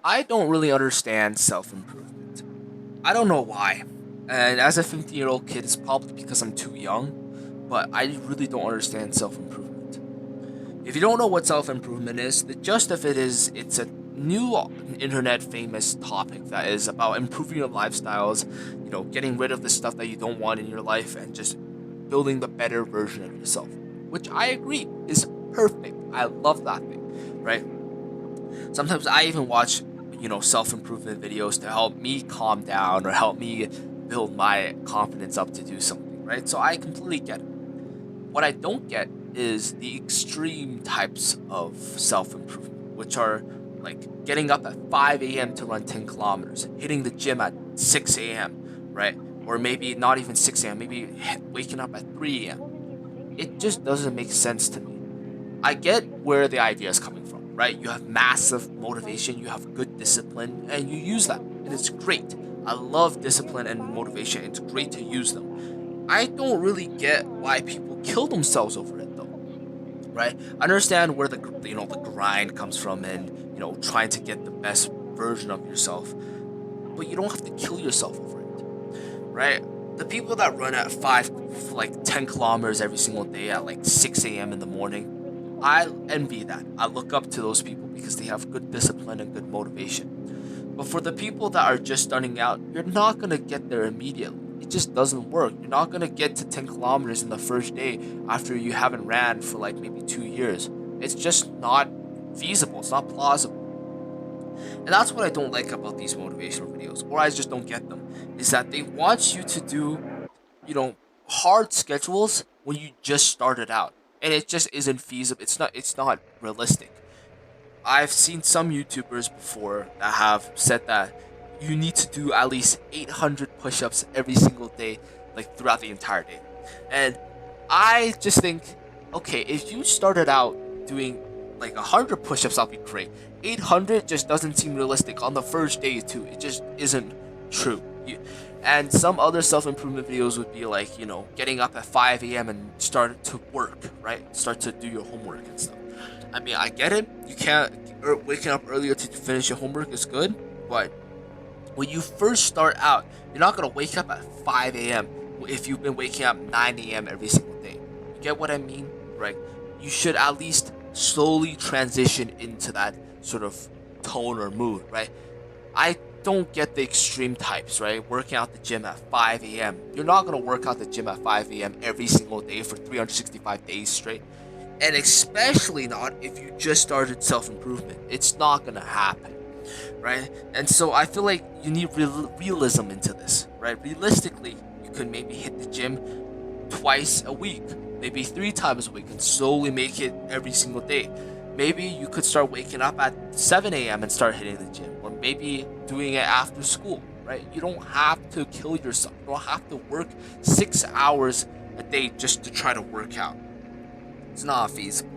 I don't really understand self improvement. I don't know why. And as a 15-year-old kid, it's probably because I'm too young, but I really don't understand self improvement. If you don't know what self improvement is, the gist of it is it's a new internet famous topic that is about improving your lifestyles, getting rid of the stuff that you don't want in your life and just building the better version of yourself, which I agree is perfect. I love that thing, right? Sometimes I even watch, self improvement videos to help me calm down or help me build my confidence up to do something, right? So I completely get it. What I don't get is the extreme types of self improvement, which are like getting up at 5 a.m. to run 10 kilometers, hitting the gym at 6 a.m., right? Or maybe not even 6 a.m., maybe waking up at 3 a.m. It just doesn't make sense to me. I get where the idea is coming from, right? You have massive motivation, you have good discipline, and you use that, and it's great. I love discipline and motivation. It's great to use them. I don't really get why people kill themselves over it, though, right? I understand where the grind comes from, and trying to get the best version of yourself, but you don't have to kill yourself over it, right? The people that run at like 10 kilometers every single day at like 6 a.m. in the morning, I envy that. I look up to those people because they have good discipline and good motivation. But for the people that are just starting out, you're not gonna get there immediately. It just doesn't work. You're not gonna get to 10 kilometers in the first day after you haven't ran for like maybe 2 years. It's just not feasible. It's not plausible. And that's what I don't like about these motivational videos, or I just don't get them, is that they want you to do, you know, hard schedules when you just started out. And it just isn't feasible. It's not realistic. I've seen some YouTubers before that have said that you need to do at least 800 push-ups every single day, like throughout the entire day. And I just think, okay, if you started out doing like 100 push-ups, that'll be great. 800 just doesn't seem realistic on the first day too. It just isn't true. And some other self-improvement videos would be like, getting up at 5 a.m. and start to work, right? Start to do your homework and stuff. I mean, I get it. You can't waking up earlier to finish your homework is good, but when you first start out, you're not gonna wake up at 5 a.m. if you've been waking up 9 a.m. every single day. You get what I mean, right? You should at least slowly transition into that sort of tone or mood, right? I don't get the extreme types, right? Working out the gym at 5 a.m. You're not gonna work out the gym at 5 a.m. every single day for 365 days straight. And especially not if you just started self improvement. It's not gonna happen, right? And so I feel like you need realism into this, right? Realistically, you could maybe hit the gym twice a week, maybe 3 times a week, and slowly make it every single day. Maybe you could start waking up at 7 a.m. and start hitting the gym, or maybe doing it after school, right? You don't have to kill yourself. You don't have to work 6 hours a day just to try to work out. It's not feasible.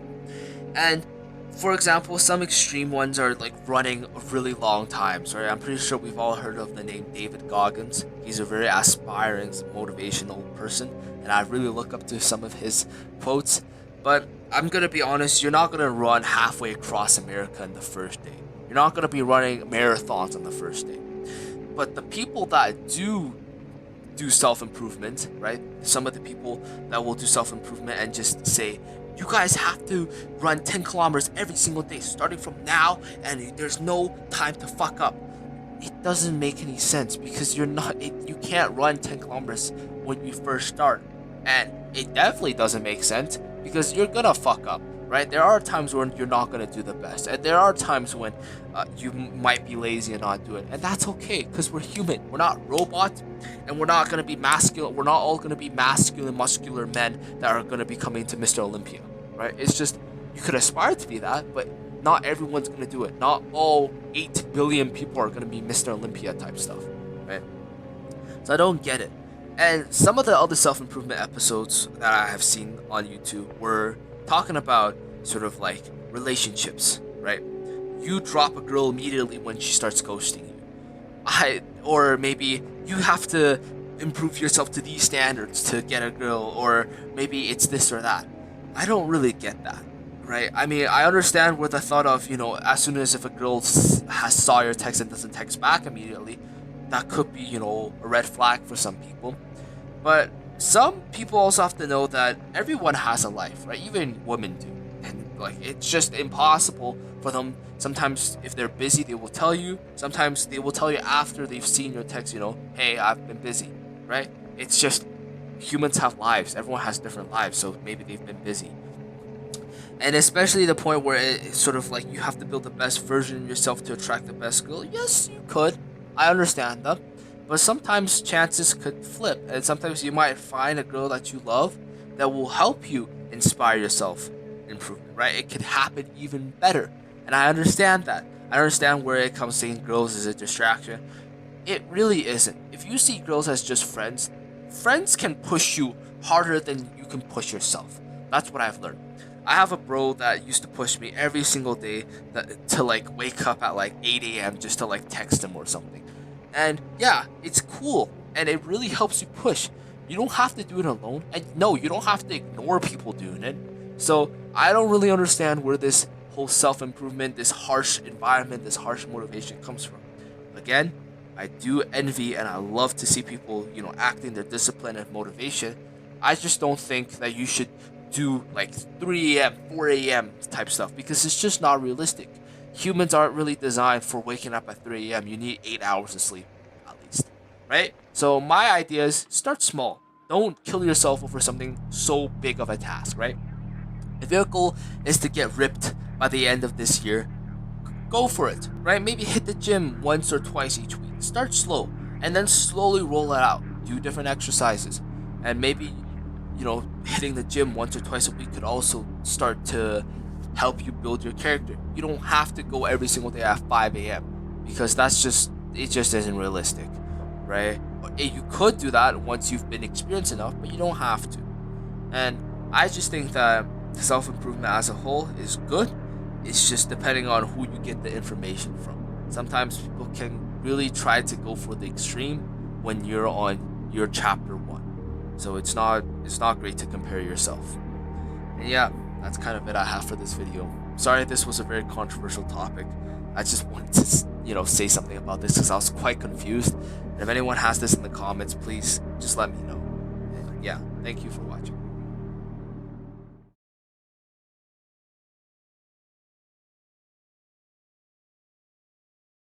And for example, some extreme ones are like running really long times, right? I'm pretty sure we've all heard of the name David Goggins. He's a very aspiring, motivational person, and I really look up to some of his quotes. But I'm gonna be honest, you're not gonna run halfway across America in the first day. You're not gonna be running marathons on the first day. But the people that do self improvement, right? Some of the people that will do self improvement and just say, you guys have to run 10 kilometers every single day starting from now, and there's no time to fuck up. It doesn't make any sense because you can't run 10 kilometers when you first start. And it definitely doesn't make sense because you're gonna fuck up, right? There are times when you're not gonna do the best, and there are times when you might be lazy and not do it, and that's okay because we're human. We're not robots, and we're not gonna be masculine. We're not all gonna be masculine, muscular men that are gonna be coming to Mr. Olympia, right? It's just you could aspire to be that, but not everyone's gonna do it. Not all 8 billion people are gonna be Mr. Olympia type stuff, right? So I don't get it. And some of the other self improvement episodes that I have seen on YouTube were talking about sort of like relationships, right? You drop a girl immediately when she starts ghosting you. Or maybe you have to improve yourself to these standards to get a girl, or maybe it's this or that. I don't really get that. right? I mean, I understand with the thought of, as soon as if a girl has saw your text and doesn't text back immediately, that could be, a red flag for some people. But some people also have to know that everyone has a life, right? Even women do. And like it's just impossible for them. Sometimes if they're busy, they will tell you. Sometimes they will tell you after they've seen your text, hey, I've been busy, right? It's just humans have lives. Everyone has different lives, so maybe they've been busy. And especially the point where it's sort of like you have to build the best version of yourself to attract the best girl. Yes, you could. I understand that. But sometimes chances could flip, and sometimes you might find a girl that you love that will help you inspire yourself improvement, right? It could happen even better. And I understand that. I understand where it comes saying girls is a distraction. It really isn't. If you see girls as just friends, friends can push you harder than you can push yourself. That's what I've learned. I have a bro that used to push me every single day to like wake up at like 8 a.m. just to like text him or something. And yeah, it's cool and it really helps you push. You don't have to do it alone. And no, you don't have to ignore people doing it. So I don't really understand where this whole self improvement, this harsh environment, this harsh motivation comes from. Again, I do envy and I love to see people, acting their discipline and motivation. I just don't think that you should do like 3 a.m., 4 a.m. type stuff because it's just not realistic. Humans aren't really designed for waking up at 3 a.m. You need 8 hours of sleep at least, right? So my idea is start small. Don't kill yourself over something so big of a task, right? If your goal is to get ripped by the end of this year, go for it, right? Maybe hit the gym once or twice each week. Start slow and then slowly roll it out. Do different exercises. And maybe, hitting the gym once or twice a week could also start to help you build your character. You don't have to go every single day at 5 a.m. because it just isn't realistic, right? You could do that once you've been experienced enough, but you don't have to. And I just think that self improvement as a whole is good. It's just depending on who you get the information from. Sometimes people can really try to go for the extreme when you're on your chapter one. So it's not great to compare yourself. And yeah, that's kind of it I have for this video. Sorry this was a very controversial topic. I just wanted to say something about this because I was quite confused. And if anyone has this in the comments, please just let me know. And yeah, thank you for watching.